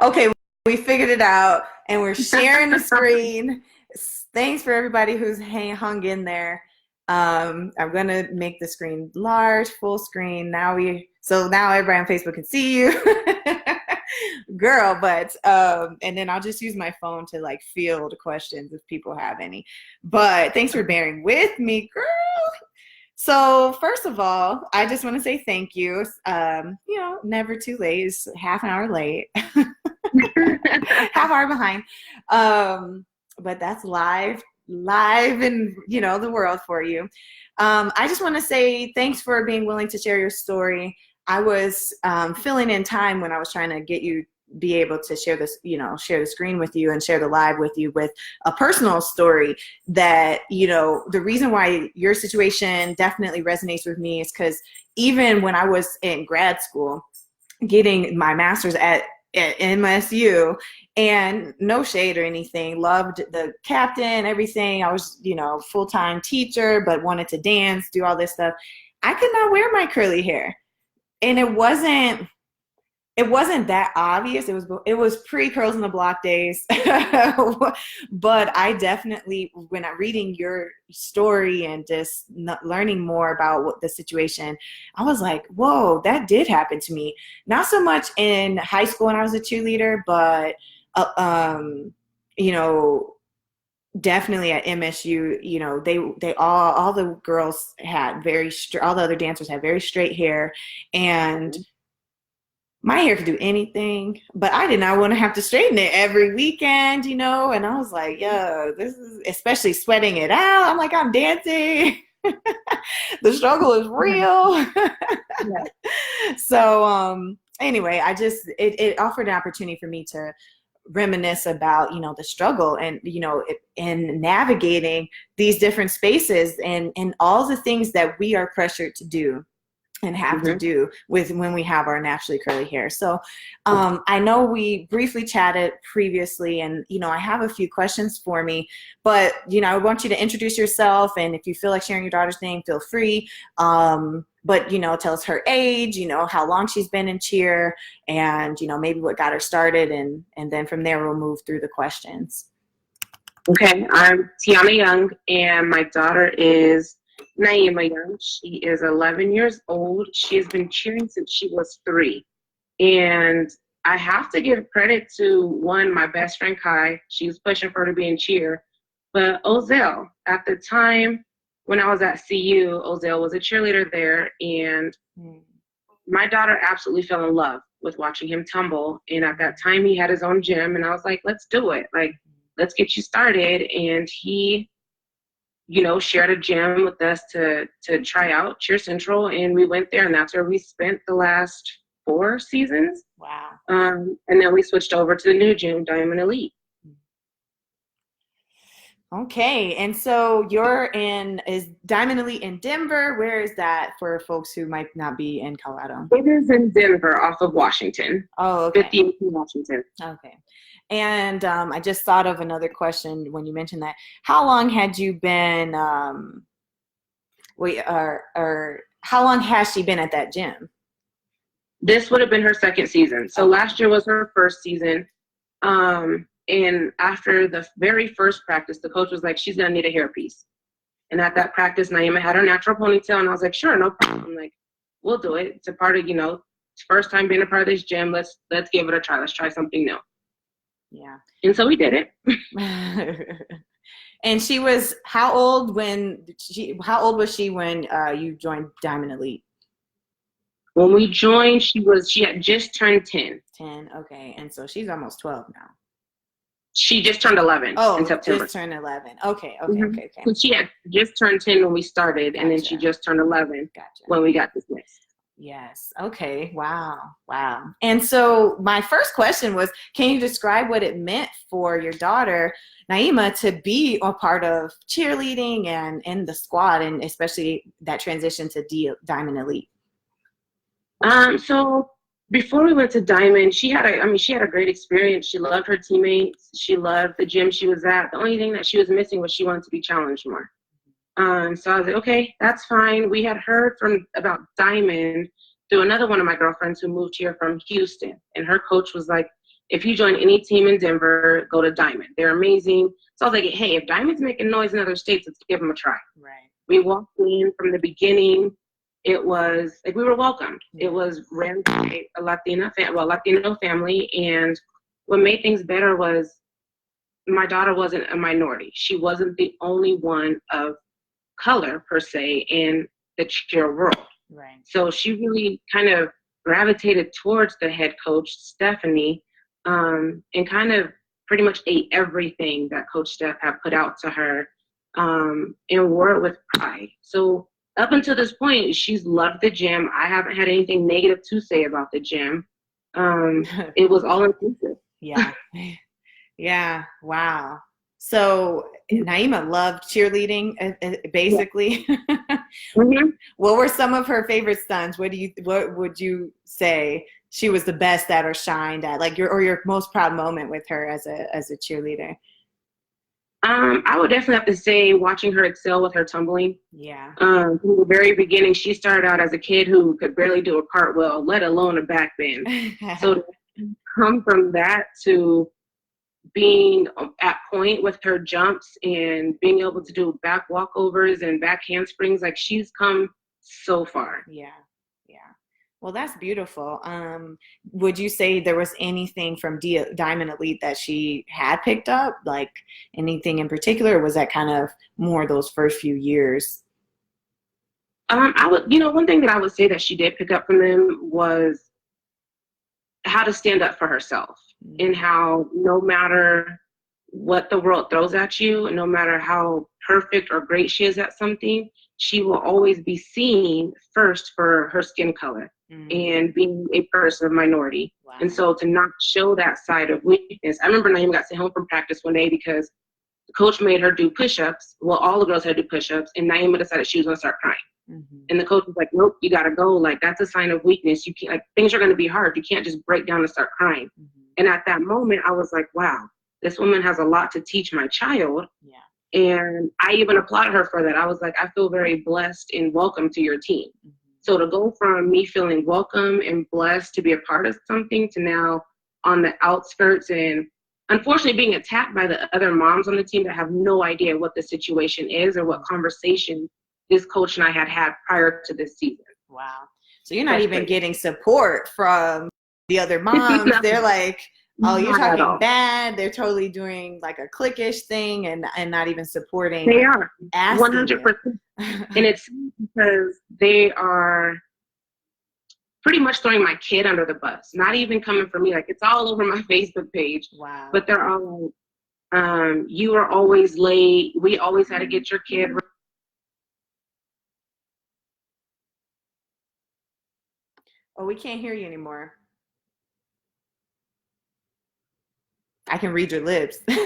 Okay, we figured it out and we're sharing the screen. Thanks for everybody who's hung in there. I'm gonna make the screen large, full screen. Now everybody on Facebook can see you, girl. But and then I'll just use my phone to like field questions if people have any. But thanks for bearing with me, girl. So first of all, I just want to say thank you. Never too late. It's half an hour late. Half hour behind. But that's live in, the world for you. I just want to say thanks for being willing to share your story. I was filling in time when I was trying to get you be able to share this, share the screen with you and share the live with you with a personal story that, the reason why your situation definitely resonates with me is because even when I was in grad school, getting my master's at MSU, and no shade or anything, loved the captain, everything. I was, full-time teacher, but wanted to dance, do all this stuff. I could not wear my curly hair. And it wasn't that obvious. It was pre-curls in the block days. But I definitely, when I'm reading your story and just learning more about what the situation, I was like, whoa, that did happen to me. Not so much in high school when I was a cheerleader, but definitely at MSU, they all the girls had all the other dancers had very straight hair, and my hair could do anything, but I did not want to have to straighten it every weekend, and I was like, yo, this is, especially sweating it out. I'm like, I'm dancing. The struggle is real. So anyway, it offered an opportunity for me to reminisce about, the struggle and, in navigating these different spaces and all the things that we are pressured to do and have to do with when we have our naturally curly hair. So I know we briefly chatted previously, and I have a few questions for me, but I want you to introduce yourself, and if you feel like sharing your daughter's name, feel free. But tell us her age, how long she's been in cheer, and maybe what got her started, and then from there we'll move through the questions. Okay, I'm Tiana Young, and my daughter is Naima Young. She is 11 years old. She has been cheering since she was 3. And I have to give credit to my best friend Kai. She was pushing for her to be in cheer. But Ozell, at the time when I was at CU, Ozell was a cheerleader there. And my daughter absolutely fell in love with watching him tumble. And at that time, he had his own gym. And I was like, let's do it. Like, let's get you started. And he shared a gym with us to try out Cheer Central, and we went there, and that's where we spent the last 4 seasons. Wow. And then we switched over to the new gym, Diamond Elite. Okay, and so is Diamond Elite in Denver? Where is that for folks who might not be in Colorado? It is in Denver off of Washington. Oh, okay. 50 Washington. Okay. And I just thought of another question when you mentioned that. How long had you been, how long has she been at that gym? This would have been her 2nd season. So last year was her 1st season. And after the very first practice, the coach was like, she's going to need a hairpiece. And at that practice, Naima had her natural ponytail. And I was like, sure, no problem. Like, we'll do it. It's a part of, first time being a part of this gym. Let's give it a try. Let's try something new. Yeah. And so we did it. And she was how old was she when you joined Diamond Elite? When we joined, she had just turned 10. 10, okay. And so she's almost 12 now. She just turned 11 in September. Just turned 11. Okay. So she had just turned 10 when we started, and then she just turned 11 when we got dismissed. Yes. Okay. Wow. And so my first question was, can you describe what it meant for your daughter, Naima, to be a part of cheerleading and in the squad, and especially that transition to Diamond Elite? So before we went to Diamond, she had a great experience. She loved her teammates. She loved the gym she was at. The only thing that she was missing was she wanted to be challenged more. So I was like, okay, that's fine. We had heard about Diamond through another one of my girlfriends who moved here from Houston. And her coach was like, if you join any team in Denver, go to Diamond. They're amazing. So I was like, hey, if Diamond's making noise in other states, let's give them a try. Right. We walked in from the beginning. It was like we were welcomed. It was ran by a Latino family. And what made things better was my daughter wasn't a minority. She wasn't the only one of color, per se, in the cheer world. Right. So she really kind of gravitated towards the head coach, Stephanie, and kind of pretty much ate everything that Coach Steph had put out to her, and wore it with pride. So up until this point, she's loved the gym. I haven't had anything negative to say about the gym. It was all inclusive. Yeah. Yeah. Wow. So Naima loved cheerleading, basically. Mm-hmm. What were some of her favorite stunts? What would you say she was the best at or shined at? Like your most proud moment with her as a cheerleader? I would definitely have to say watching her excel with her tumbling. Yeah. From the very beginning, she started out as a kid who could barely do a cartwheel, let alone a back bend. So to come from that to being at point with her jumps and being able to do back walkovers and back handsprings, like she's come so far. Yeah. Yeah. Well, that's beautiful. Would you say there was anything from Diamond Elite that she had picked up, like anything in particular, or was that kind of more those first few years? One thing that I would say that she did pick up from them was how to stand up for herself, and how no matter what the world throws at you, and no matter how perfect or great she is at something, she will always be seen first for her skin color and being a person of minority. Wow. And so to not show that side of weakness. I remember Naima got sent home from practice one day because the coach made her do push-ups. Well, all the girls had to do push-ups, and Naima decided she was going to start crying. And the coach was like, nope, you got to go. Like, that's a sign of weakness. You can't, like, things are going to be hard. You can't just break down and start crying. And at that moment, I was like, wow, this woman has a lot to teach my child. Yeah. And I even applauded her for that. I was like, I feel very blessed and welcome to your team. So to go from me feeling welcome and blessed to be a part of something to now on the outskirts and unfortunately being attacked by the other moms on the team that have no idea what the situation is or what conversation this coach and I had prior to this season. Wow. So you're not even getting support from the other moms. No. They're like, oh, you're talking bad. They're totally doing like a cliquish thing and not even supporting. They are 100%. And it's because they are pretty much throwing my kid under the bus, not even coming for me. Like, it's all over my Facebook page. Wow. But they're all like, you are always late. We always had to get your kid. Oh, we can't hear you anymore. I can read your lips. Hold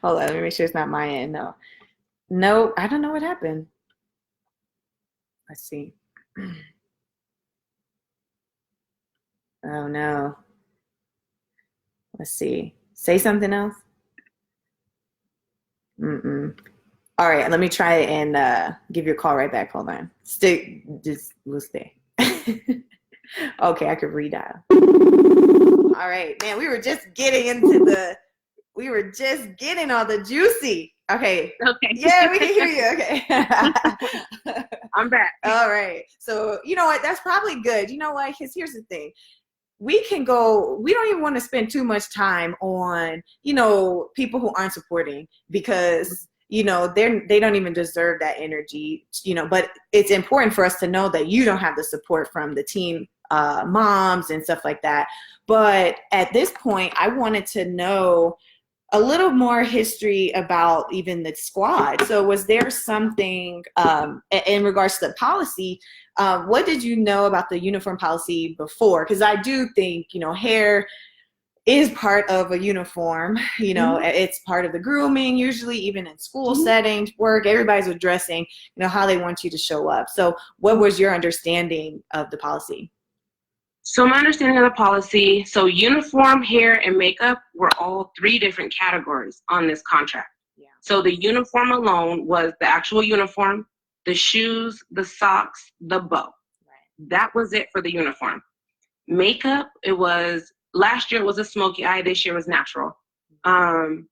on, let me make sure it's not my end. No, I don't know what happened. Let's see. Oh no. Let's see. Say something else. All right, let me try and give you a call right back. Hold on. We'll stay. Okay, I could redial. All right, man, we were just getting all the juicy. Okay. Yeah, we can hear you. Okay. I'm back. All right. So, you know what? That's probably good. You know what? Because here's the thing. We don't even want to spend too much time on, people who aren't supporting because, they don't even deserve that energy, but it's important for us to know that you don't have the support from the team moms and stuff like that. But at this point, I wanted to know a little more history about even the squad. So was there something in regards to the policy? What did you know about the uniform policy before? Because I do think, hair is part of a uniform. It's part of the grooming, usually even in school settings, work, everybody's addressing, how they want you to show up. So what was your understanding of the policy? So my understanding of the policy, so uniform, hair, and makeup were all 3 different categories on this contract. Yeah. So the uniform alone was the actual uniform, the shoes, the socks, the bow. Right. That was it for the uniform. Makeup, it was, last year was a smoky eye, this year was natural.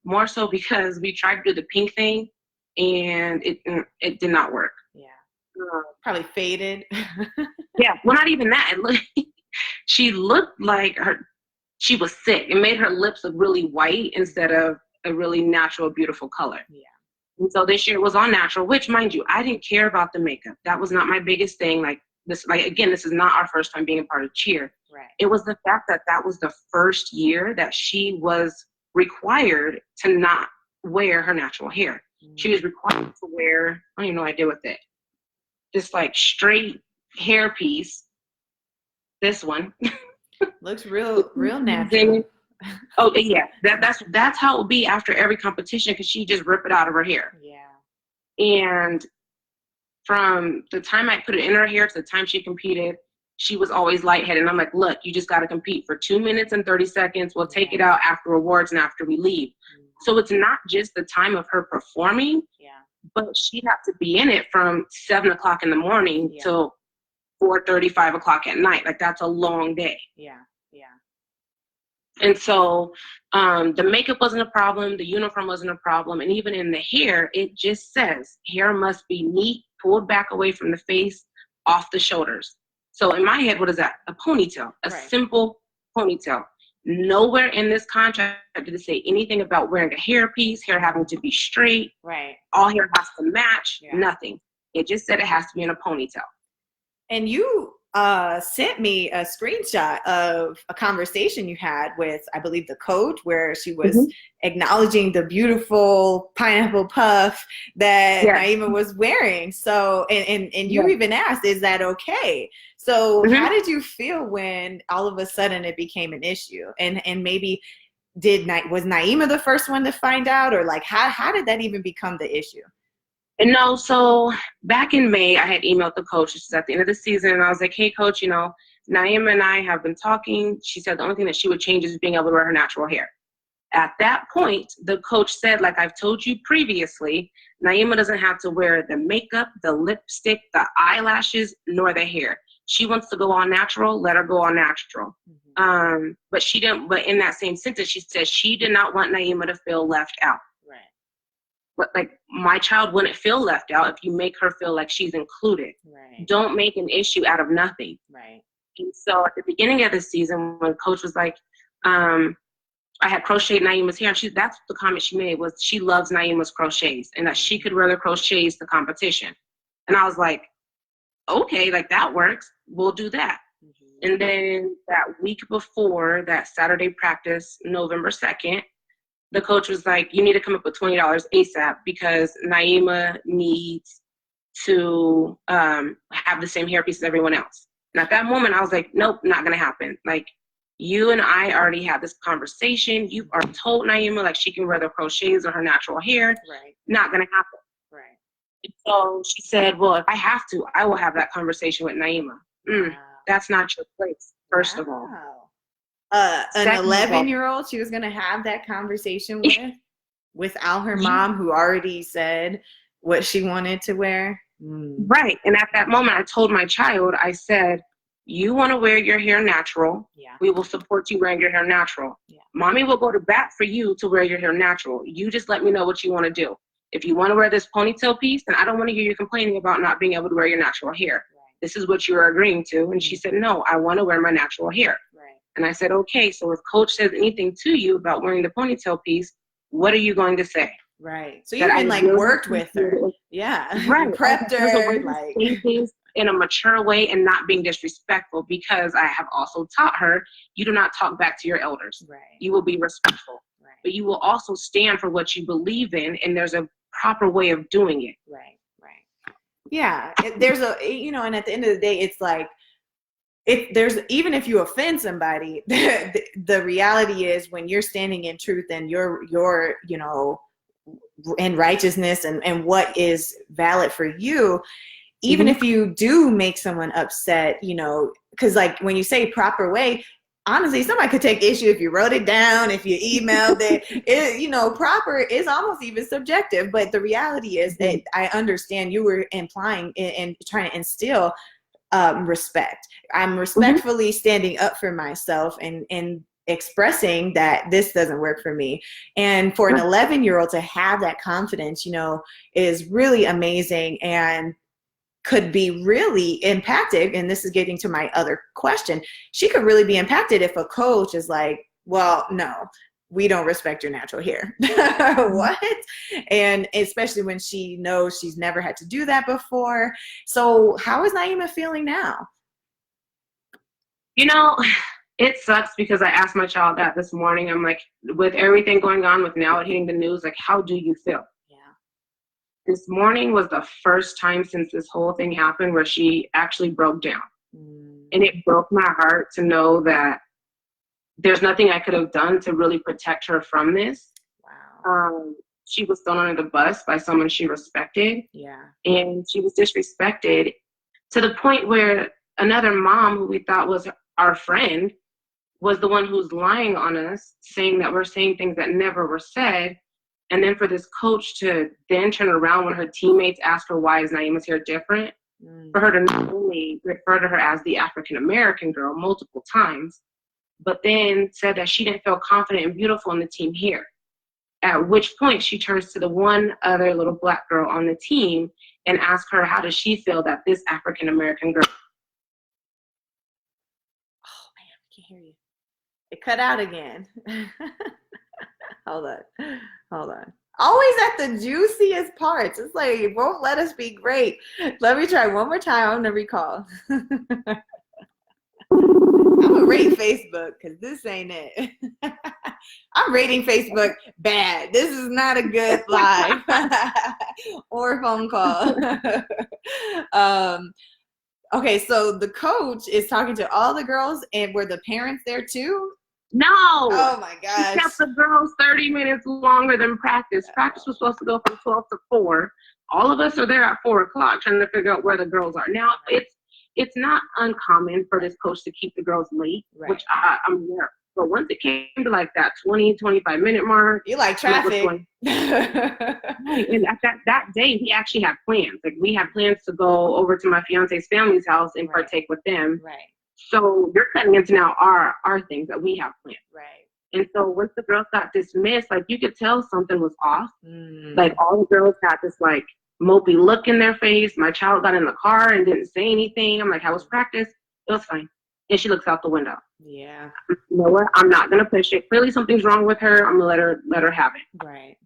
More so because we tried to do the pink thing and it did not work. Yeah. Probably faded. Yeah, well, not even that. She looked like she was sick. It made her lips look really white instead of a really natural, beautiful color. Yeah. And so this year it was all natural, which, mind you, I didn't care about the makeup. That was not my biggest thing. Like again, this is not our first time being a part of cheer. Right. It was the fact that that was the first year that she was required to not wear her natural hair. Mm-hmm. She was required to wear, I don't even know what I did with it, this like straight hair piece. This one. Looks real natural. Oh yeah, that's how it will be after every competition, because she just rip it out of her hair. Yeah. And from the time I put it in her hair to the time she competed, she was always lightheaded. And I'm like, look, you just got to compete for 2 minutes and 30 seconds. We'll take it out after awards and after we leave. Mm-hmm. So it's not just the time of her performing, but she had to be in it from 7 o'clock in the morning till 4:30, 5 o'clock at night. Like, that's a long day. Yeah. And so the makeup wasn't a problem. The uniform wasn't a problem. And even in the hair, it just says hair must be neat, pulled back away from the face, off the shoulders. So in my head, what is that? A ponytail, a simple ponytail. Nowhere in this contract did it say anything about wearing a hairpiece, hair having to be straight. Right. All hair has to match, nothing. It just said it has to be in a ponytail. And you sent me a screenshot of a conversation you had with, I believe, the coach, where she was acknowledging the beautiful pineapple puff that Naima was wearing. So, and you even asked, is that okay? So how did you feel when all of a sudden it became an issue? And maybe was Naima the first one to find out, or like, how did that even become the issue? And no, so back in May, I had emailed the coach. This is at the end of the season. And I was like, hey, coach, Naima and I have been talking. She said the only thing that she would change is being able to wear her natural hair. At that point, the coach said, like I've told you previously, Naima doesn't have to wear the makeup, the lipstick, the eyelashes, nor the hair. She wants to go all natural, let her go all natural. Mm-hmm. But she didn't, but in that same sentence, she said she did not want Naima to feel left out. But like, my child wouldn't feel left out if you make her feel like she's included. Right. Don't make an issue out of nothing. Right. And so at the beginning of the season, when coach was like, I had crocheted Naima's hair, and that's the comment she made, was she loves Naima's crochets and that she could wear the crochets to competition. And I was like, okay, like that works. We'll do that. Mm-hmm. And then that week before that Saturday practice, November 2nd, the coach was like, you need to come up with $20 ASAP because Naima needs to have the same hairpiece as everyone else. And at that moment, I was like, nope, not going to happen. Like, you and I already had this conversation. You've already told Naima, like, she can wear the crochets or her natural hair. Right. Not going to happen. Right. And so she said, well, if I have to, I will have that conversation with Naima. Wow. That's not your place, first of all. An 11-year-old she was going to have that conversation with without her mom, who already said what she wanted to wear. Right. And at that moment, I told my child, I said, you want to wear your hair natural. Yeah. We will support you wearing your hair natural. Yeah. Mommy will go to bat for you to wear your hair natural. You just let me know what you want to do. If you want to wear this ponytail piece, then I don't want to hear you complaining about not being able to wear your natural hair. Right. This is what you're agreeing to. And she said, no, I want to wear my natural hair. Right. And I said, okay, so if coach says anything to you about wearing the ponytail piece, what are you going to say? Right. So you even like worked with her. Yeah. Right. You prepped her. Like, say things in a mature way and not being disrespectful, because I have also taught her, you do not talk back to your elders. Right. You will be respectful. Right. But you will also stand for what you believe in, and there's a proper way of doing it. Right. Right. Yeah. There's and at the end of the day, it's like, even if you offend somebody, the reality is when you're standing in truth and you're in righteousness and what is valid for you, even if you do make someone upset, because like when you say proper way, honestly, somebody could take issue if you wrote it down, if you emailed it. Proper is almost even subjective, but the reality is that I understand you were implying and trying to instill respect. I'm Mm-hmm. respectfully standing up for myself and expressing that this doesn't work for me. And for an 11-year-old to have that confidence, you know, is really amazing and could be really impacted. And this is getting to my other question. She could really be impacted if a coach is like, well, no, we don't respect your natural hair. What? And especially when she knows she's never had to do that before. So how is Naima feeling now? You know, it sucks because I asked my child that this morning. I'm like, with everything going on, with now it hitting the news, like, how do you feel? Yeah. This morning was the first time since this whole thing happened where she actually broke down. And it broke my heart to know that there's nothing I could have done to really protect her from this. Wow. She was thrown under the bus by someone she respected. Yeah. And she was disrespected to the point where another mom who we thought was our friend was the one who's lying on us, saying that we're saying things that never were said. And then for this coach to then turn around when her teammates ask her why is Naima's hair different, for her to not only refer to her as the African-American girl multiple times, but then said that she didn't feel confident and beautiful in the team hair. At which point she turns to the one other little black girl on the team and asks her, how does she feel that this African-American girl? Oh man, I can't hear you. It cut out again. Hold on. Always at the juiciest parts. It's like, it won't let us be great. Let me try one more time. I'm gonna recall. I'm gonna rate Facebook because this ain't it. I'm rating Facebook bad. This is not a good live or phone call. Okay, so the coach is talking to all the girls, and were the parents there too? No. Oh my gosh. She kept the girls 30 minutes longer than practice. Practice was supposed to go from 12 to 4. All of us are there at 4 o'clock trying to figure out where the girls are. Now, it's not uncommon for this coach to keep the girls late, right, which I'm there. But once it came to like that 20, 25-minute mark. You like traffic. Right, and at that day, we actually had plans. Like, we had plans to go over to my fiance's family's house and partake with them. Right. So you're cutting into now our things that we have planned. Right. And so once the girls got dismissed, like, you could tell something was off. Like, all the girls had this like mopey look in their face. My child got in the car and didn't say anything. I'm like, how was practice? It was fine. And she looks out the window. Yeah. You know what? I'm not gonna push it. Clearly something's wrong with her. I'm gonna let her have it. Right.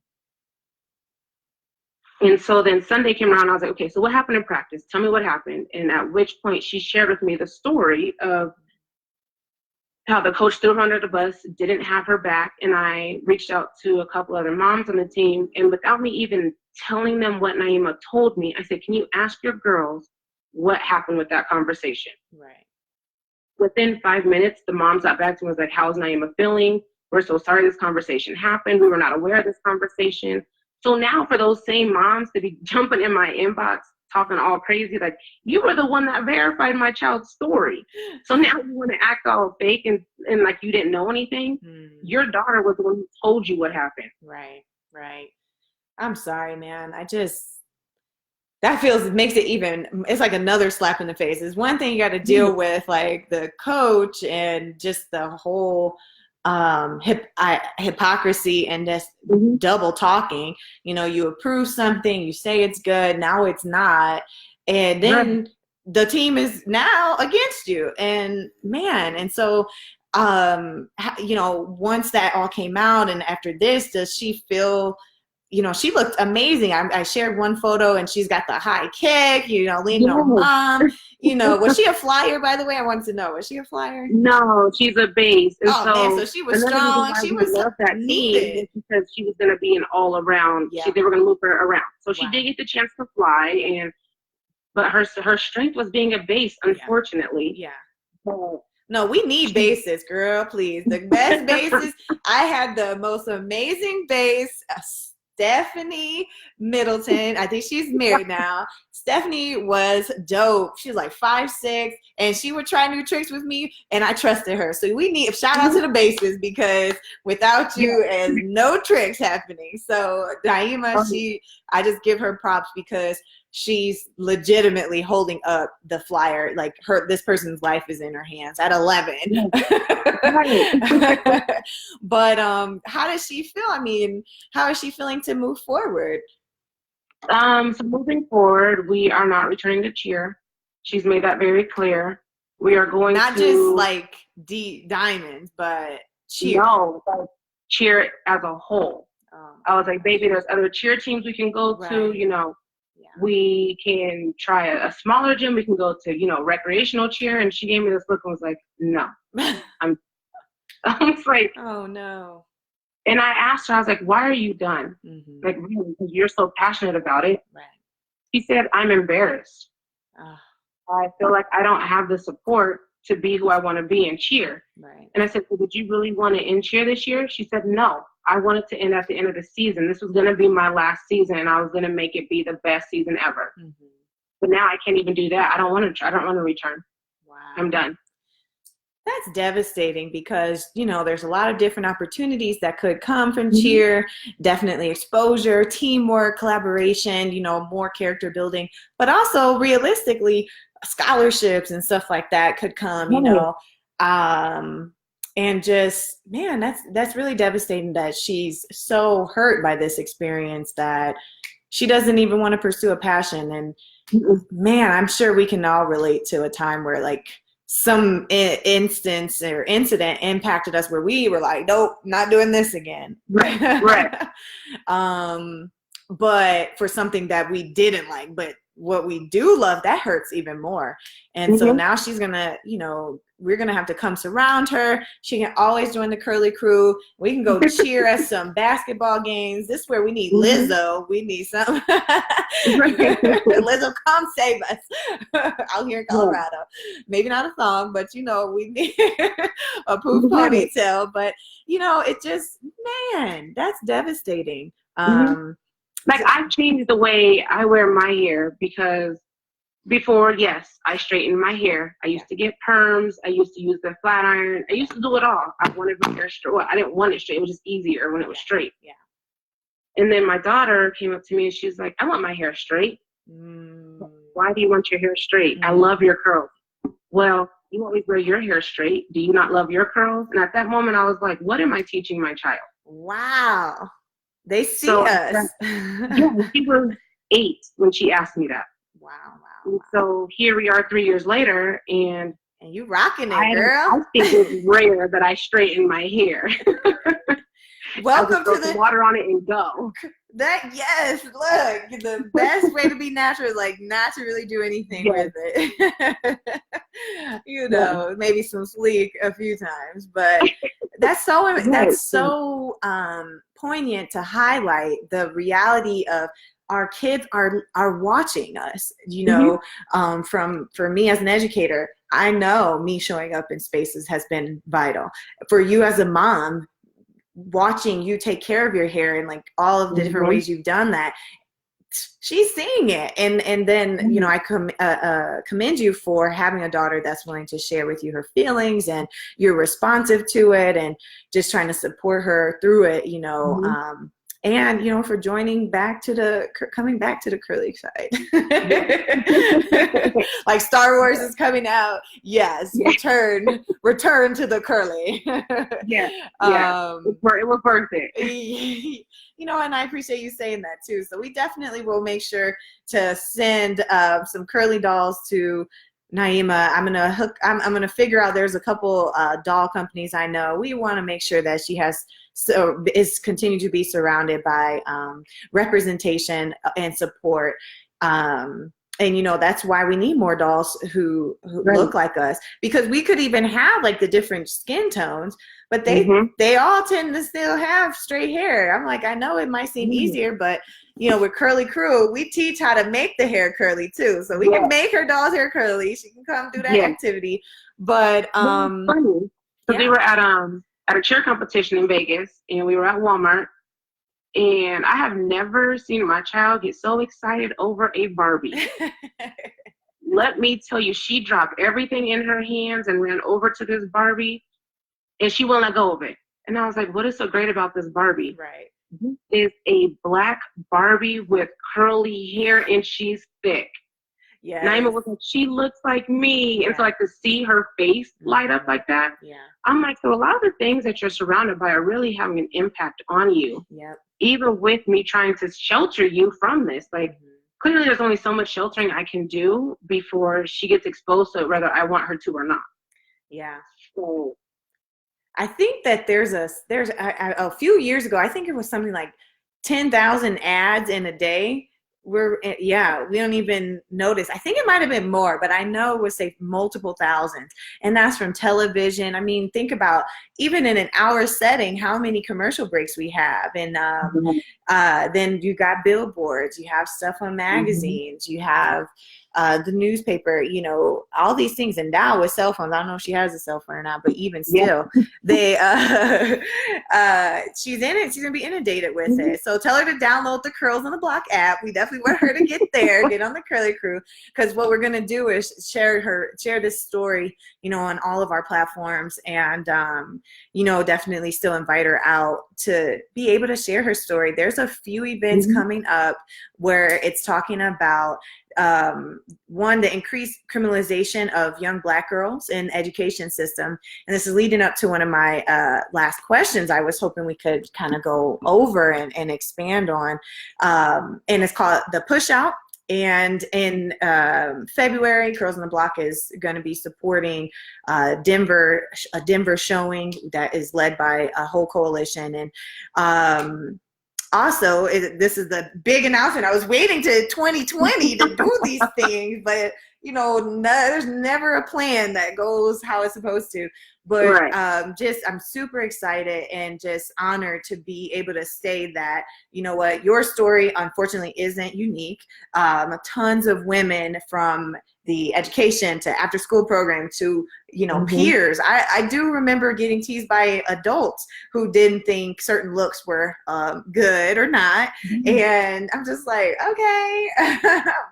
And so then Sunday came around. I was like, okay, so what happened in practice? Tell me what happened. And at which point she shared with me the story of how the coach threw her under the bus, didn't have her back. And I reached out to a couple other moms on the team. And without me even telling them what Naima told me, I said, can you ask your girls what happened with that conversation? Right. Within 5 minutes, the moms got back to me and was like, how's Naima feeling? We're so sorry this conversation happened. We were not aware of this conversation. So now for those same moms to be jumping in my inbox, talking all crazy, like, you were the one that verified my child's story. So now you want to act all fake and like you didn't know anything. Your daughter was the one who told you what happened. Right. I'm sorry, man. That makes it even, it's like another slap in the face. It's one thing you got to deal with, like the coach and just the whole hypocrisy and just double talking. You know, you approve something, you say it's good, now it's not, and then the team is now against you. And man, and so you know, once that all came out and after this, does she feel, you know, she looked amazing. I shared one photo and she's got the high kick, you know, leaning on mom. You know, was she a flyer, by the way? I wanted to know. Was she a flyer? No, she's a base. And man, so she was strong. She was love that team because she was going to be an all around. Yeah. They were going to move her around. So she did get the chance to fly, but her strength was being a base, unfortunately. Yeah. So, no, we need bases, girl, please. The best bases. I had the most amazing base, Stephanie Middleton. I think she's married now. Stephanie was dope. She was like 5'6", and she would try new tricks with me, and I trusted her. So we need shout out to the bases, because without you, and no tricks happening. So Naima, I just give her props because she's legitimately holding up the flyer. Like this person's life is in her hands at 11. But how does she feel? I mean, how is she feeling to move forward? So moving forward, we are not returning to cheer. She's made that very clear. We are going not to just like diamonds, but cheer. No, like cheer as a whole. I was like, baby, there's other cheer teams we can go to. You know, we can try a smaller gym. We can go to recreational cheer. And she gave me this look and was like, no, I was like, oh no. And I asked her, I was like, why are you done? Like, really, because you're so passionate about it. Right. She said, I'm embarrassed. I feel like I don't have the support to be who I want to be in cheer. Right. And I said, well, did you really want to end cheer this year? She said, no, I wanted to end at the end of the season. This was going to be my last season, and I was going to make it be the best season ever. But now I can't even do that. I don't want to return. Wow. I'm done. That's devastating, because, there's a lot of different opportunities that could come from cheer, definitely exposure, teamwork, collaboration, more character building, but also realistically scholarships and stuff like that could come, and just, man, that's really devastating that she's so hurt by this experience that she doesn't even want to pursue a passion. And man, I'm sure we can all relate to a time where like some instance or incident impacted us where we were like, nope, not doing this again. Right. But for something that we didn't like, but what we do love, that hurts even more. And so now she's gonna, we're gonna have to come surround her. She can always join the Curly Crew. We can go cheer at some basketball games. This is where we need Lizzo. We need some Lizzo, come save us out here in Colorado. Maybe not a song, but we need a poof ponytail. But it just, man, that's devastating. Like, I've changed the way I wear my hair, because before, yes, I straightened my hair. I used to get perms. I used to use the flat iron. I used to do it all. I wanted my hair straight. Well, I didn't want it straight. It was just easier when it was straight. Yeah. And then my daughter came up to me and she's like, I want my hair straight. Why do you want your hair straight? I love your curls. Well, you always wear your hair straight. Do you not love your curls? And at that moment, I was like, what am I teaching my child? Wow. They see us. She was 8 when she asked me that. Wow. And so here we are 3 years later, and you rocking it, girl. I think it's rare that I straighten my hair. Welcome to the water on it and go. Yes, look, the best way to be natural is like not to really do anything with it. Maybe some sleek a few times, but that's so poignant to highlight the reality of our kids are watching us. For me as an educator, I know me showing up in spaces has been vital. For you as a mom, watching you take care of your hair and like all of the different ways you've done that, she's seeing it. And then I commend you for having a daughter that's willing to share with you her feelings, and you're responsive to it and just trying to support her through it, and for coming back to the curly side. Like Star Wars is coming out. Yes, return to the curly. It was worth it. And I appreciate you saying that too. So we definitely will make sure to send some curly dolls to Naima. I'm gonna figure out, there's a couple doll companies I know. We want to make sure that she is continuing to be surrounded by representation and support. And that's why we need more dolls who look like us, because we could even have like the different skin tones, but they all tend to still have straight hair. I'm like, I know it might seem easier, but with Curly Crew, we teach how to make the hair curly too. So we can make her doll's hair curly. She can come do that activity. But funny, because we were at a cheer competition in Vegas, and we were at Walmart, And I have never seen my child get so excited over a Barbie. Let me tell you, she dropped everything in her hands and ran over to this Barbie, and she wouldn't let go of it. And I was like, what is so great about this Barbie? Right. This is a black Barbie with curly hair, and she's thick. Yeah. Naima was like, she looks like me. Yeah. And so like to see her face light up like that, yeah. I'm like, so a lot of the things that you're surrounded by are really having an impact on you. Yep. Even with me trying to shelter you from this, like clearly there's only so much sheltering I can do before she gets exposed to it, whether I want her to or not. Yeah. So I think that there's a few years ago, I think it was something like 10,000 ads in a day. We don't even notice. I think it might have been more, but I know it would say multiple thousands. And that's from television. I mean, think about even in an hour setting, how many commercial breaks we have. And then you got billboards, you have stuff on magazines, you have the newspaper, you know, all these things. And now with cell phones, I don't know if she has a cell phone or not, but even still, they she's in it. She's gonna be inundated with it. So tell her to download the Curls on the Block app. We definitely want her to get there, get on the Curly Crew, because what we're gonna do is share this story, you know, on all of our platforms, and you know, definitely still invite her out to be able to share her story. There's a few events coming up where it's talking about one, the increased criminalization of young Black girls in the education system. And this is leading up to one of my last questions I was hoping we could kind of go over and expand on. And it's called the Push Out. And in February, Curls on the Block is going to be supporting a Denver showing that is led by a whole coalition. And also, this is the big announcement. I was waiting to 2020 to do these things, but you know, there's never a plan that goes how it's supposed to. But I'm super excited and just honored to be able to say that, you know what, your story unfortunately isn't unique. Tons of women from the education to after school program to, you know, peers. I do remember getting teased by adults who didn't think certain looks were good or not. And I'm just like, okay,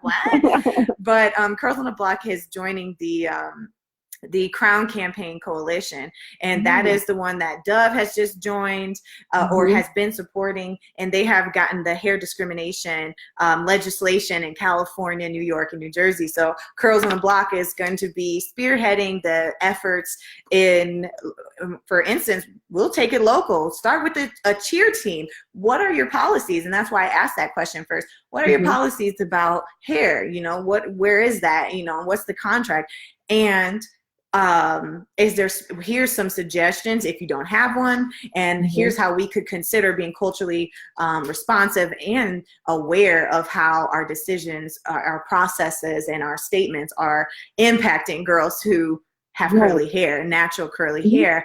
what? But Curls on the Block is joining the Crown Campaign Coalition, and that is the one that Dove has just joined or has been supporting, and they have gotten the hair discrimination legislation in California, New York, and New Jersey. So Curls on the Block is going to be spearheading the efforts in, for instance, we'll take it local. Start with a cheer team. What are your policies? And that's why I asked that question first. What are your policies about hair? You know, where is that? You know, what's the contract? And here's some suggestions if you don't have one, and here's how we could consider being culturally responsive and aware of how our decisions, our processes, and our statements are impacting girls who have curly hair, natural curly hair,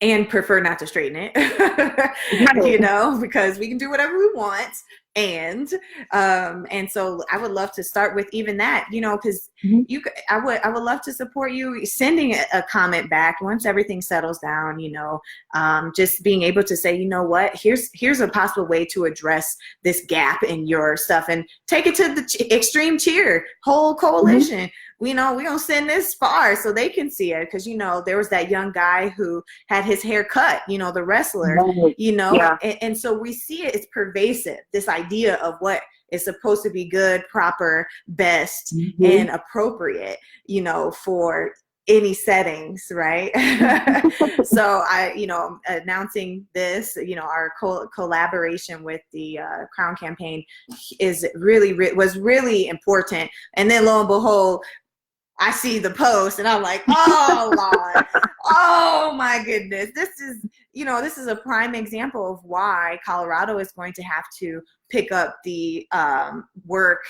and prefer not to straighten it, you know, because we can do whatever we want. And so I would love to start with even that, you know, because I would love to support you sending a comment back once everything settles down, you know, just being able to say, you know what, here's a possible way to address this gap in your stuff, and take it to the extreme cheer, whole coalition. You know, we don't send this far so they can see it, because, you know, there was that young guy who had his hair cut, you know, the wrestler, you know, and so we see it, it's pervasive, this idea of what is supposed to be good, proper, best, and appropriate, you know, for any settings, right? So you know, announcing this, you know, our collaboration with the Crown Campaign was really important. And then lo and behold, I see the post and I'm like, oh Lord, oh my goodness. This is a prime example of why Colorado is going to have to pick up the work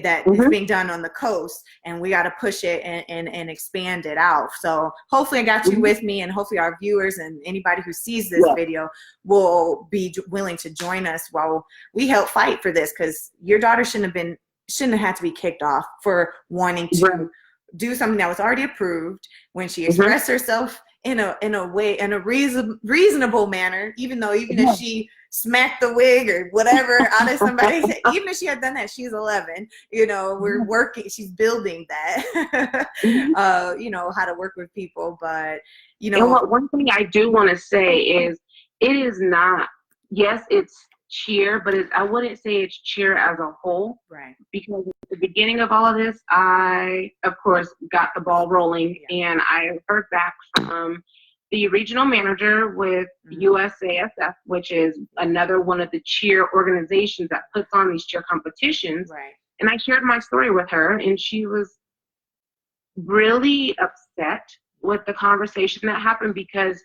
that is being done on the coast, and we got to push it and expand it out. So hopefully I got you with me, and hopefully our viewers and anybody who sees this video will be willing to join us while we help fight for this, because your daughter shouldn't have had to be kicked off for wanting to do something that was already approved when she expressed herself in a way, in a reasonable manner, even if she smacked the wig or whatever out of somebody, even if she had done that, she's 11, we're working, she's building that, how to work with people. But, and one thing I do want to say is, it is not, yes, it's cheer, but I wouldn't say it's cheer as a whole. Right. Because at the beginning of all of this, I, of course, got the ball rolling, and I heard back from the regional manager with USAFF, which is another one of the cheer organizations that puts on these cheer competitions. Right. And I shared my story with her, and she was really upset with the conversation that happened, because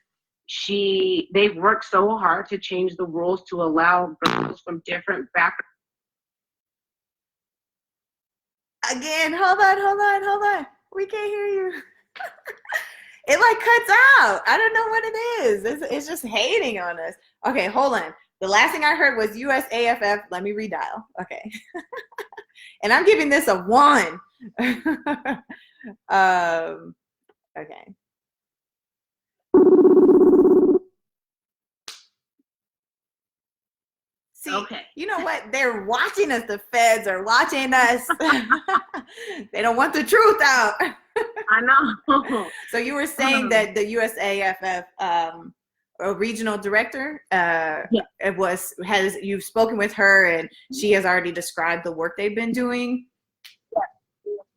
they've worked so hard to change the rules to allow girls from different backgrounds. Again, hold on. We can't hear you. It like cuts out. I don't know what it is. It's just hating on us. Okay, hold on. The last thing I heard was USAFF. Let me redial. Okay. And I'm giving this a 1. Okay. See, okay. You know what? They're watching us. The feds are watching us. They don't want the truth out. I know. So you were saying that the USAFF regional director, you've spoken with her, and she has already described the work they've been doing.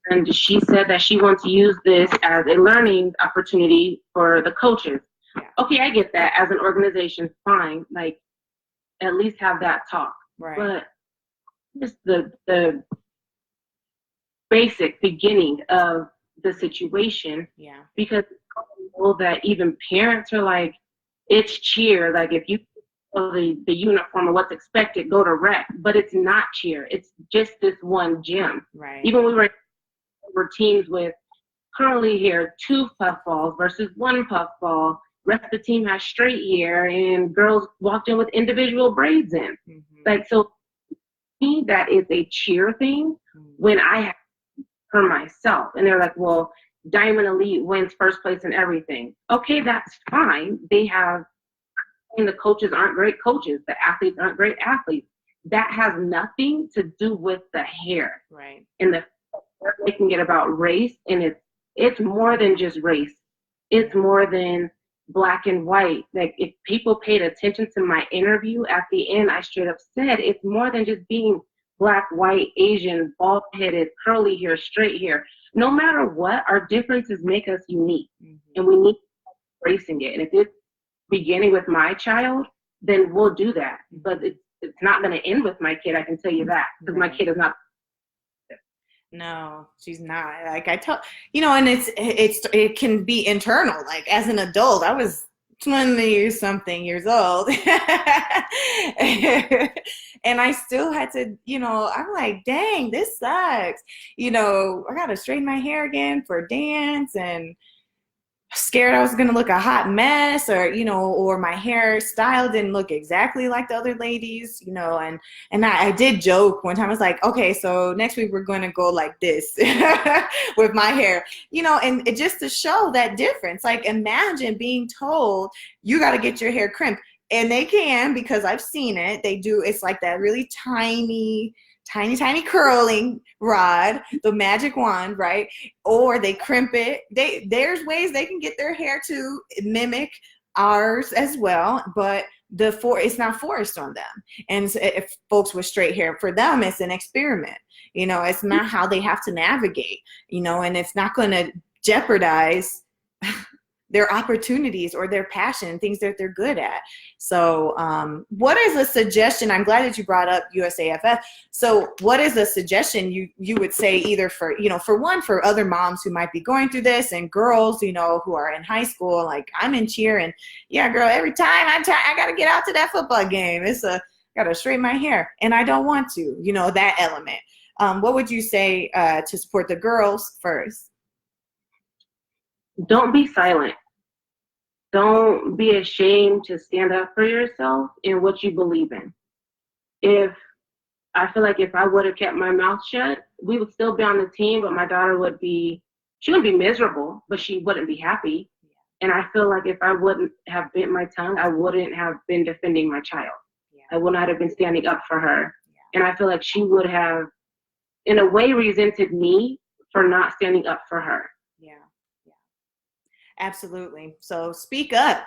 And she said that she wants to use this as a learning opportunity for the coaches. Yeah. Okay, I get that. As an organization, fine. Like, at least have that talk. Right. But just the basic beginning of the situation. Yeah. Because I know that even parents are like, it's cheer. Like, if you follow the uniform or what's expected, go to rec. But it's not cheer. It's just this one gym. Right. Even we were teams with currently here 2 puffballs versus 1 puffball. Rest of the team has straight hair, and girls walked in with individual braids in. Mm-hmm. Like, so to me, that is a cheer thing when I have for myself. And they're like, well, Diamond Elite wins first place in everything. Okay, that's fine. And the coaches aren't great coaches. The athletes aren't great athletes. That has nothing to do with the hair. Right. And they're making it about race, and it's more than just race. It's more than black and white. Like, if people paid attention to my interview at the end, I straight up said it's more than just being black, white, Asian, bald-headed, curly hair, straight hair. No matter what, our differences make us unique, and we need to keep embracing it. And if it's beginning with my child, then we'll do that. But it's not going to end with my kid, I can tell you that, because my kid is not. No, she's not. Like, I tell, and it can be internal. Like, as an adult, I was 20-something years old. And I still had to, I'm like, dang, this sucks. I got to straighten my hair again for dance, and scared I was going to look a hot mess, or my hairstyle didn't look exactly like the other ladies, and I did joke one time. I was like, okay, so next week we're going to go like this with my hair, and just to show that difference. Like, imagine being told you got to get your hair crimped, and they can, because I've seen it. They do. It's like that really tiny curling rod, the magic wand, right? Or they crimp it. There's ways they can get their hair to mimic ours as well, but it's not forced on them. And if folks with straight hair, for them, it's an experiment. It's not how they have to navigate, and it's not going to jeopardize their opportunities or their passion, things that they're good at. So what is a suggestion? I'm glad that you brought up USAFF. So what is a suggestion you would say, either for other moms who might be going through this, and girls, who are in high school, like, I'm in cheer, and yeah, girl, every time I got to get out to that football game, got to straighten my hair, and I don't want to, that element. What would you say to support the girls first? Don't be silent. Don't be ashamed to stand up for yourself and what you believe in. I feel like if I would have kept my mouth shut, we would still be on the team, but my daughter she wouldn't be miserable, but she wouldn't be happy. And I feel like if I wouldn't have bit my tongue, I wouldn't have been defending my child. Yeah. I would not have been standing up for her. Yeah. And I feel like she would have, in a way, resented me for not standing up for her. Yeah. Yeah. Absolutely. So speak up.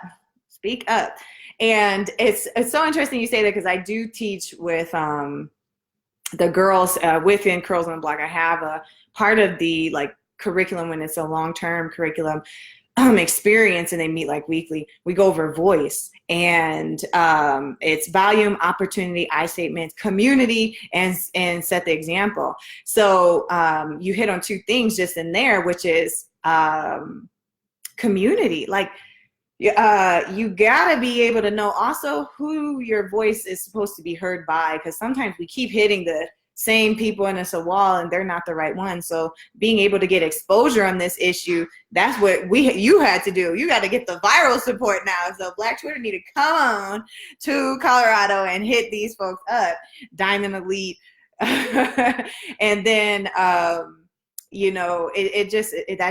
Speak up. And it's so interesting you say that, because I do teach with the girls within Curls on the Block. I have a part of the like curriculum when it's a long-term curriculum experience, and they meet like weekly. We go over voice, and it's volume, opportunity, I statements, community, and set the example. So you hit on two things just in there, which is community. Like you gotta be able to know also who your voice is supposed to be heard by, because sometimes we keep hitting the same people and it's a wall and they're not the right one. So being able to get exposure on this issue, that's what you had to do. You got to get the viral support now. So Black Twitter need to come on to Colorado and hit these folks up. Diamond Elite. And then that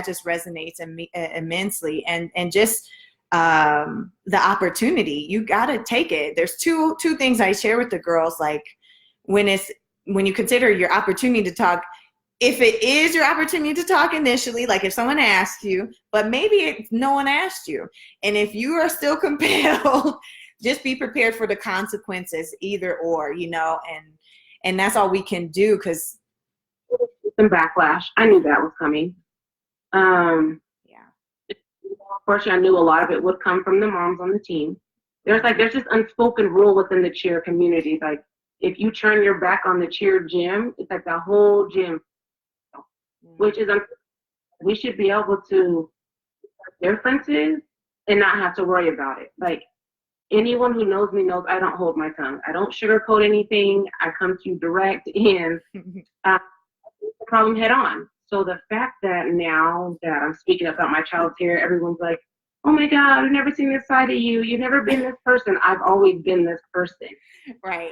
just resonates immensely, and just the opportunity, you got to take it. There's two things I share with the girls, like when you consider your opportunity to talk, if it is your opportunity to talk initially, like if someone asks you, but maybe no one asked you, and if you are still compelled, just be prepared for the consequences, either or, and that's all we can do, because some backlash. I knew that was coming. Unfortunately, I knew a lot of it would come from the moms on the team. There's this unspoken rule within the cheer community. Like, if you turn your back on the cheer gym, it's like the whole gym, which is, we should be able to differences and not have to worry about it. Like, anyone who knows me knows I don't hold my tongue. I don't sugarcoat anything. I come to you direct, and the problem head on. So the fact that now that I'm speaking about my child's hair, everyone's like, oh my God, I've never seen this side of you. You've never been this person. I've always been this person. Right.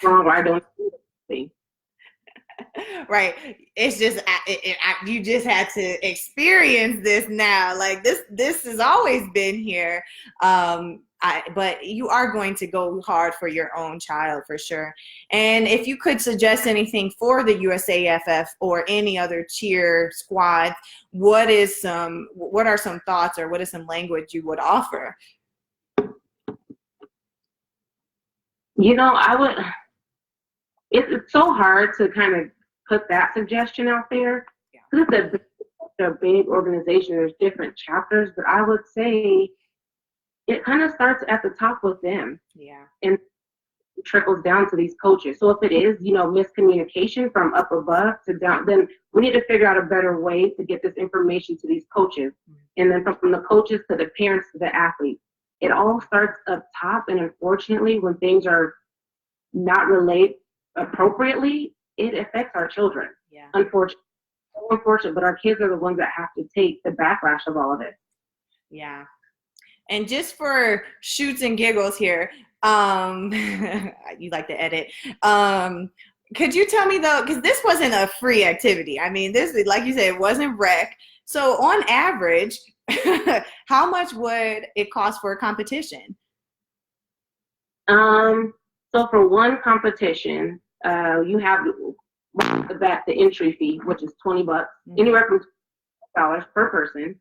I don't see. Right. It's just you just had to experience this now. Like this has always been here. But you are going to go hard for your own child for sure. And if you could suggest anything for the USAFF or any other cheer squad, what are some thoughts, or what is some language you would offer? I would. It's so hard to kind of put that suggestion out there, because it's a big organization. There's different chapters, but I would say it kind of starts at the top with them, and trickles down to these coaches. So if it is, miscommunication from up above to down, then we need to figure out a better way to get this information to these coaches, and then from the coaches to the parents to the athletes. It all starts up top, and unfortunately, when things are not relayed appropriately, it affects our children. Unfortunately, but our kids are the ones that have to take the backlash of all of it. And just for shoots and giggles here, you like to edit, could you tell me though, because this wasn't a free activity, I mean, this, like you said, it wasn't rec, so on average how much would it cost for a competition? So for one competition, you have the entry fee, which is $20, anywhere from $20 per person.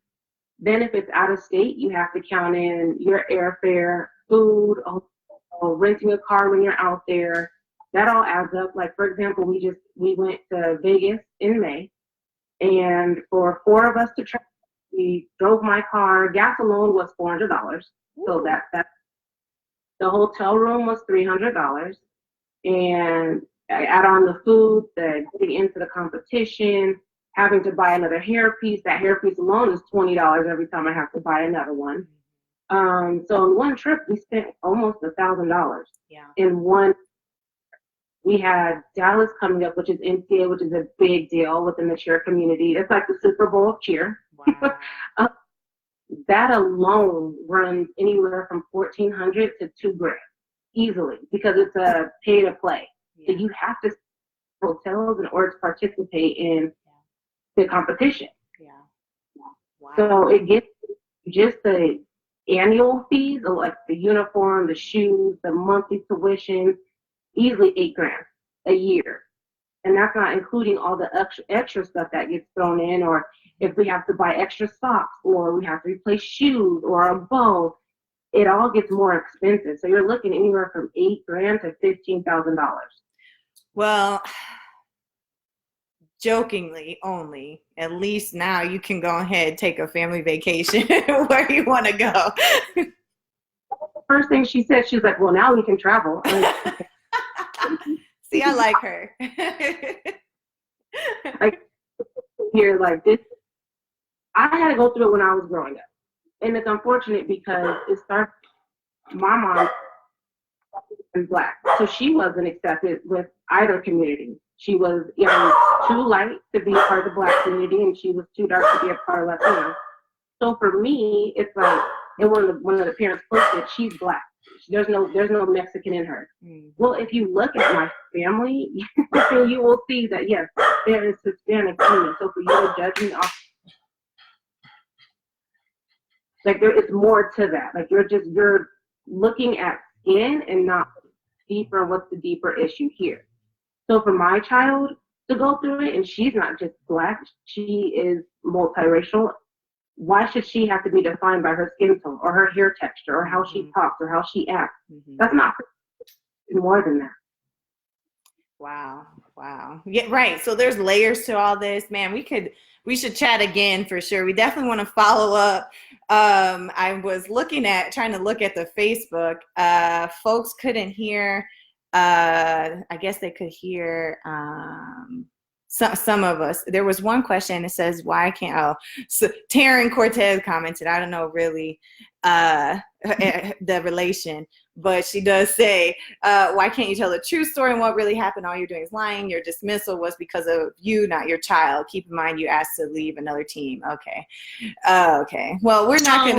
Then if it's out of state, you have to count in your airfare, food, renting a car when you're out there. That all adds up. Like, for example, we went to Vegas in May, and for 4 of us to travel, we drove my car. Gas alone was $400. So that the hotel room was $300, and I add on the food, the getting into the competition, having to buy another hairpiece. That hairpiece alone is $20 every time I have to buy another one. So in one trip, we spent almost $1,000. In one, we had Dallas coming up, which is NCAA, which is a big deal within the cheer community. It's like the Super Bowl of cheer. Wow. That alone runs anywhere from $1,400 to $2,000 easily, because it's a pay to play. So you have to hotels in order to participate in the competition. Wow. So it gets just the annual fees, like the uniform, the shoes, the monthly tuition, easily 8 grand a year. And that's not including all the extra stuff that gets thrown in, or if we have to buy extra socks, or we have to replace shoes, or a bow, it all gets more expensive. So you're looking anywhere from 8 grand to $15,000. Well, jokingly only, at least now you can go ahead and take a family vacation where you want to go. First thing she said, she was like, "Well, now we can travel." See, I like her. Like here, like this, I had to go through it when I was growing up, and it's unfortunate because it starts. My mom is black, so she wasn't accepted with either community. She was either too light to be a part of the black community, and she was too dark to be a part of Latino. So for me, it's like, and one of the parents posted, she's black. There's no Mexican in her. Mm-hmm. Well, if you look at my family, you will see that yes, there is Hispanic in me. So for you to judge me off, like there is more to that. Like you're looking at skin and not deeper. What's the deeper issue here? So for my child to go through it, and she's not just black, she is multiracial. Why should she have to be defined by her skin tone or her hair texture or how she talks or how she acts? That's not more than that. Wow. Yeah, right. So there's layers to all this. Man, we should chat again for sure. We definitely want to follow up. I was trying to look at the Facebook. Folks couldn't hear. I guess they could hear some of us. There was one question that says, why can't, so Taryn Cortez commented, I don't know really the relation, but she does say, why can't you tell the true story and what really happened? All you're doing is lying. Your dismissal was because of you, not your child. Keep in mind you asked to leave another team. Okay. Okay. Well, we don't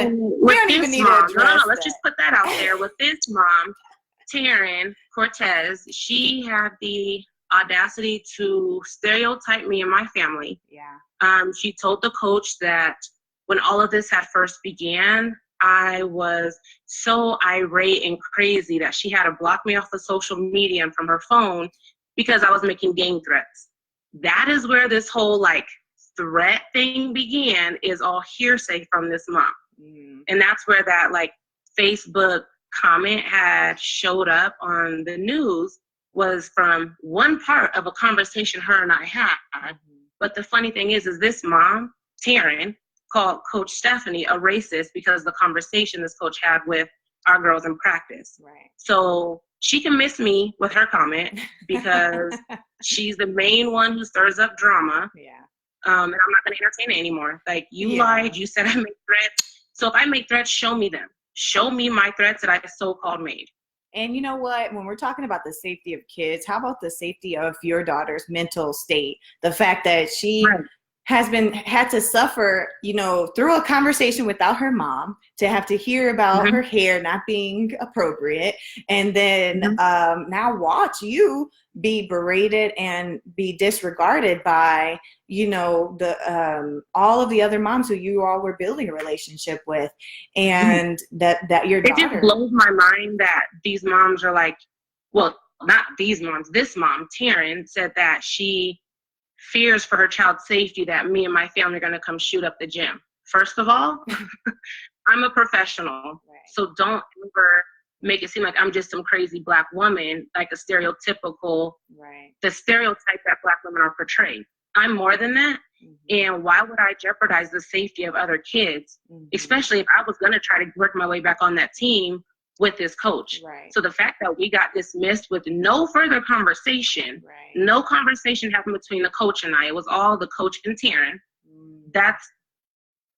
even need to address let's just put that out there. With this mom, Taryn Cortez, she had the audacity to stereotype me and my family. Yeah. She told the coach that when all of this had first began, I was so irate and crazy that she had to block me off of social media and from her phone because I was making gang threats. That is where this whole like threat thing began, is all hearsay from this mom. And that's where that like Facebook comment had showed up on the news, was from one part of a conversation her and I had. But the funny thing is this mom, Taryn, called Coach Stephanie a racist because of the conversation this coach had with our girls in practice. Right. So she can miss me with her comment because she's the main one who stirs up drama. Yeah. And I'm not going to entertain it anymore. Like, you lied. You said I made threats. So if I make threats, show me them. Show me my threats that I so-called made. And you know what? When we're talking about the safety of kids, how about the safety of your daughter's mental state? The fact that she had to suffer, through a conversation without her mom, to have to hear about her hair not being appropriate, and then now watch you be berated and be disregarded by, the all of the other moms who you all were building a relationship with, and that your daughter. It just blows my mind that these moms are like, well, not these moms. This mom, Taryn, said that she fears for her child's safety that me and my family are going to come shoot up the gym. First of all, I'm a professional, so don't ever make it seem like I'm just some crazy black woman, like a stereotypical, the stereotype that black women are portrayed. I'm more than that. And why would I jeopardize the safety of other kids, especially if I was going to try to work my way back on that team with this coach? So the fact that we got dismissed with no further conversation, no conversation happened between the coach and I. It was all the coach and Taryn.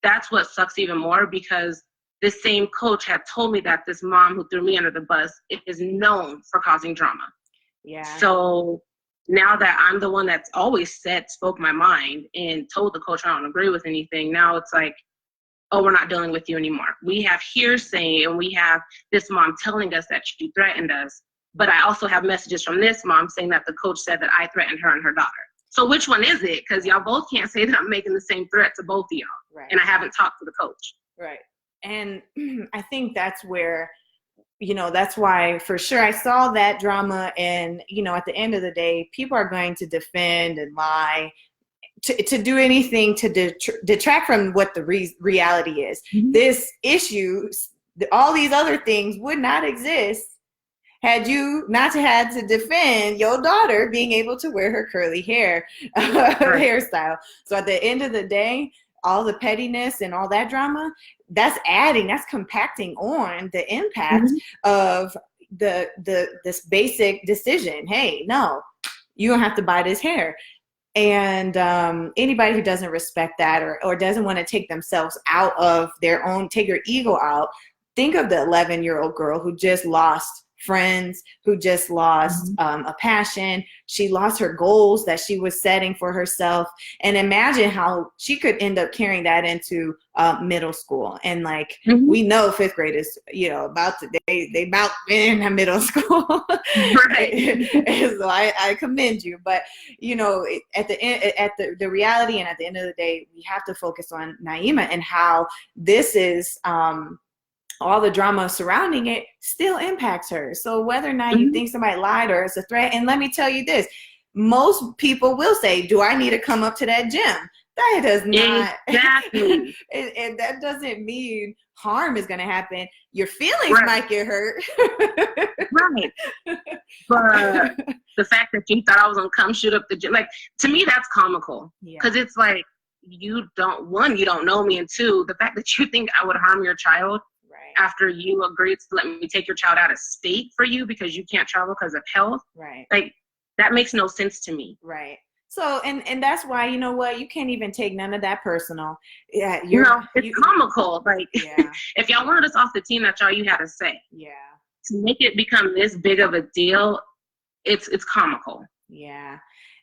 That's what sucks even more, because this same coach had told me that this mom who threw me under the bus is known for causing drama. So now that I'm the one that's always spoke my mind and told the coach I don't agree with anything, now it's like, oh, we're not dealing with you anymore. We have hearsay, and we have this mom telling us that she threatened us. But I also have messages from this mom saying that the coach said that I threatened her and her daughter. So which one is it? Because y'all both can't say that I'm making the same threat to both of y'all. Right. And I haven't talked to the coach. Right. And I think that's where, you know, that's why for sure I saw that drama. And, you know, at the end of the day, people are going to defend and lie, to do anything to detract from what the reality is. Mm-hmm. This issue, all these other things would not exist had you not had to defend your daughter being able to wear her curly hair hairstyle. So at the end of the day, all the pettiness and all that drama, that's compacting on the impact of this basic decision. Hey, no, you don't have to buy this hair. And anybody who doesn't respect that or doesn't want to take themselves out of their own, take your ego out, think of the 11-year-old girl who just lost friends, who just lost a passion. She lost her goals that she was setting for herself. And imagine how she could end up carrying that into middle school. And like, we know fifth grade is, you know, they about in middle school. Right. And so I commend you. But, you know, at the end, the reality, and at the end of the day, we have to focus on Naima and how this is, all the drama surrounding it still impacts her. So whether or not you think somebody lied or it's a threat, and let me tell you this, most people will say, do I need to come up to that gym? That does not. Exactly. and that doesn't mean harm is going to happen. Your feelings might get hurt. Right. But the fact that you thought I was going to come shoot up the gym, like, to me, that's comical. Because it's like, you don't know me, and two, the fact that you think I would harm your child after you agreed to let me take your child out of state for you because you can't travel because of health. Right. Like, that makes no sense to me. Right. So, and that's why, you know what, you can't even take none of that personal. Yeah. It's comical. Like, if y'all wanted us off the team, that's all you had to say. Yeah. To make it become this big of a deal, it's comical. Yeah.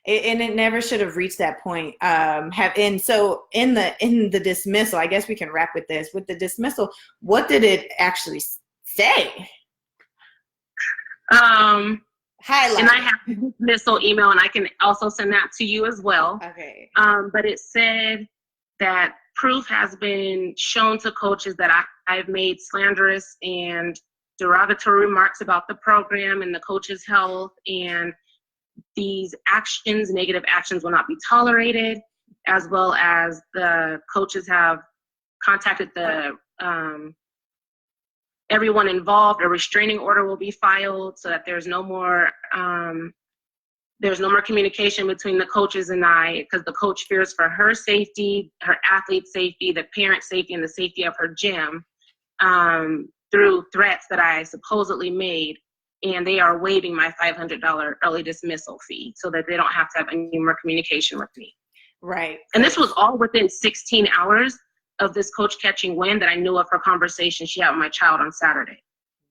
And it never should have reached that point. And so in the dismissal, I guess we can wrap with this. With the dismissal, what did it actually say? Highlight. And I have the dismissal email, and I can also send that to you as well. Okay. But it said that proof has been shown to coaches that I've made slanderous and derogatory remarks about the program and the coaches' health, and these actions, negative actions, will not be tolerated, as well as the coaches have contacted the everyone involved. A restraining order will be filed so that there's no more communication between the coaches and I, because the coach fears for her safety, her athlete safety, the parent safety, and the safety of her gym through threats that I supposedly made. And they are waiving my $500 early dismissal fee so that they don't have to have any more communication with me. Right. And this was all within 16 hours of this coach catching wind that I knew of her conversation she had with my child on Saturday.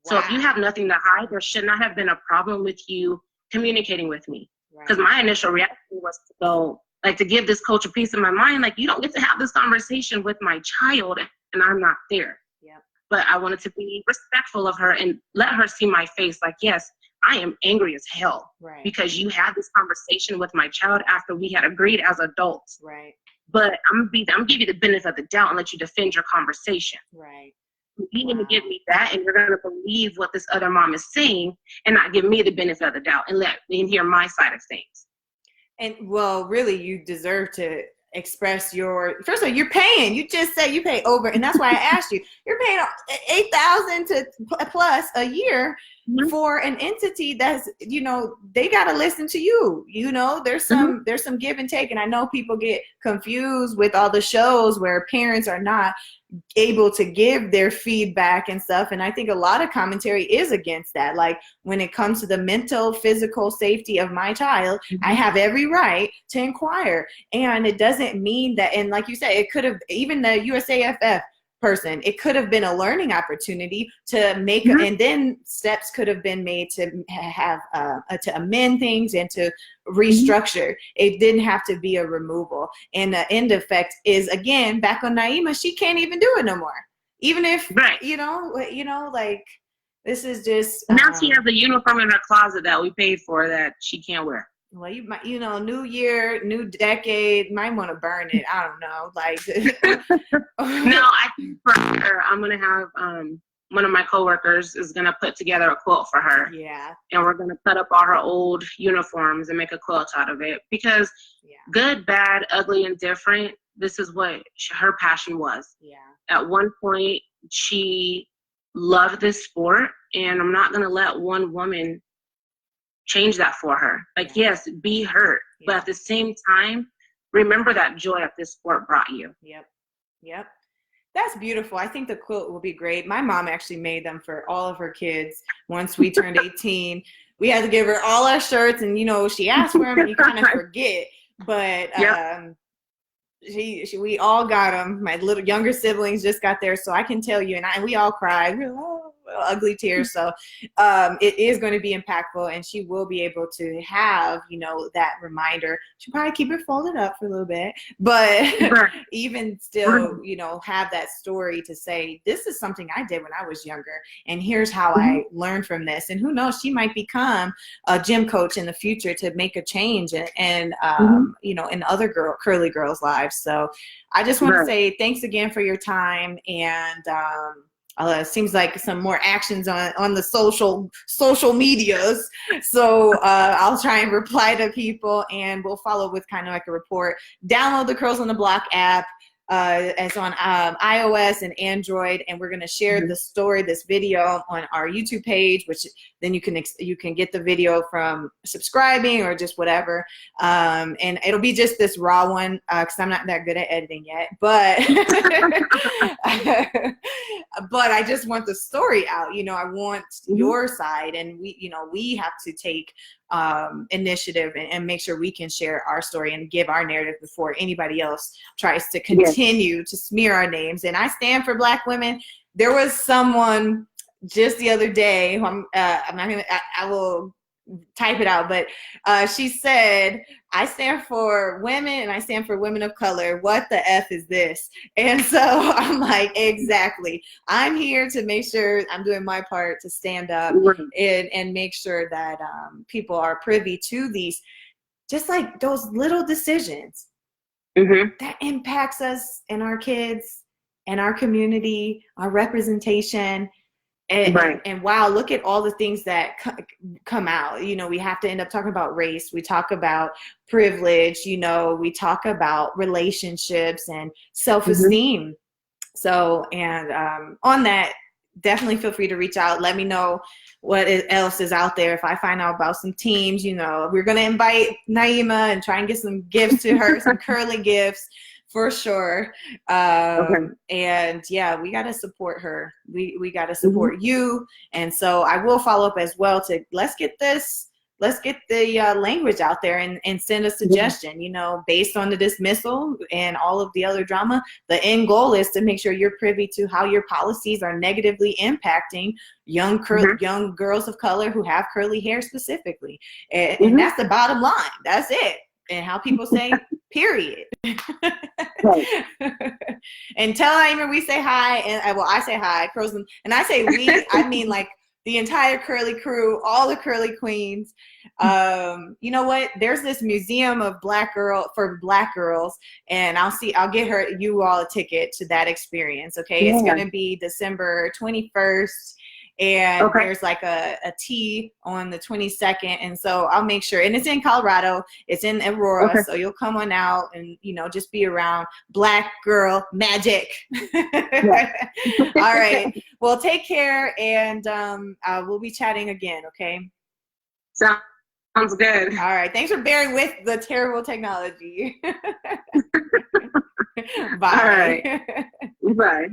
Wow. So if you have nothing to hide, there should not have been a problem with you communicating with me. Because my initial reaction was to go, like, to give this coach a piece of my mind, like, you don't get to have this conversation with my child and I'm not there. Yep. But I wanted to be respectful of her and let her see my face. Like, yes, I am angry as hell because you had this conversation with my child after we had agreed as adults. Right. But I'm gonna give you the benefit of the doubt and let you defend your conversation. Right. You need to give me that, and you're gonna believe what this other mom is saying, and not give me the benefit of the doubt and let me hear my side of things. And well, really, you deserve to express your, first of all, you're paying, you just said you pay over, and that's why I asked you, you're paying $8,000 to plus a year for an entity that's, you know, they got to listen to you, you know, there's some give and take. And I know people get confused with all the shows where parents are not able to give their feedback and stuff. And I think a lot of commentary is against that. Like, when it comes to the mental, physical safety of my child, I have every right to inquire. And it doesn't mean that, and like you said, it could have, even the USAFF person, it could have been a learning opportunity to make, and then steps could have been made to have, to amend things and to restructure. It didn't have to be a removal. And the end effect is, again, back on Naima, she can't even do it no more. Even if, you know, like, this is just. Now she has a uniform in her closet that we paid for that she can't wear. Well, you might, new year, new decade, might want to burn it. I don't know. Like, No, I think for her, I'm gonna have one of my coworkers is gonna put together a quilt for her, yeah, and we're gonna cut up all her old uniforms and make a quilt out of it. Because yeah, good, bad, ugly, and different. This is what her passion was. yeah, At one point, she loved this sport, and I'm not gonna let one woman change that for her. Like, yeah, yes, be hurt, but yeah. at the same time, remember that joy that this sport brought you. Yep, yep. That's beautiful. I think the quilt will be great. My mom actually made them for all of her kids. Once we turned 18, we had to give her all our shirts, and she asked for them, and you kind of forget. But Yep. we all got them. My little younger siblings just got theirs, so I can tell you, and we all cried. We were, oh, ugly tears. So it is going to be impactful, and she will be able to have that reminder. She'll probably keep it folded up for a little bit, but Right. even still, have that story to say, this is something I did when I was younger, and here's how I learned from this. And who knows, she might become a gym coach in the future to make a change, and in other curly girls' lives. So I just want to say thanks again for your time, and seems like some more actions on the social medias. So I'll try and reply to people, and we'll follow with kind of like a report. Download the Curls on the Block app. It's on iOS and Android, and we're going to share this video on our YouTube page, which then you can get the video from subscribing or just whatever. And it'll be just this raw one because I'm not that good at editing yet, but but I just want the story out. I want your side, and we have to take initiative and make sure we can share our story and give our narrative before anybody else tries to continue to smear our names. And I stand for Black women. There was someone just the other day who I will type it out, but she said, I stand for women and I stand for women of color. What the F is this? And so I'm like, exactly. I'm here to make sure I'm doing my part to stand up and make sure that people are privy to these, just like those little decisions that impacts us and our kids and our community, our representation. And wow, look at all the things that come out. We have to end up talking about race. We talk about privilege. We talk about relationships and self-esteem. So, and on that, definitely feel free to reach out. Let me know what else is out there. If I find out about some teams, we're going to invite Naima and try and get some gifts to her, some curly gifts. For sure. And yeah, we got to support her. We got to support you. And so I will follow up as well to let's get the language out there and send a suggestion, based on the dismissal and all of the other drama. The end goal is to make sure you're privy to how your policies are negatively impacting young girls of color who have curly hair specifically. And that's the bottom line. That's it. And how people say, period. And tell Naima we say hi, and I say hi, curls, and I say we, I mean like the entire curly crew, all the curly queens. You know what? There's this museum of Black girls, and I'll get you all a ticket to that experience. Okay, it's gonna be December 21st. And there's like a tea on the 22nd. And so I'll make sure, and it's in Colorado, it's in Aurora. So you'll come on out and, just be around Black girl magic. All right. Well, take care. And we'll be chatting again. Okay. Sounds good. All right. Thanks for bearing with the terrible technology. Bye. All right. Bye.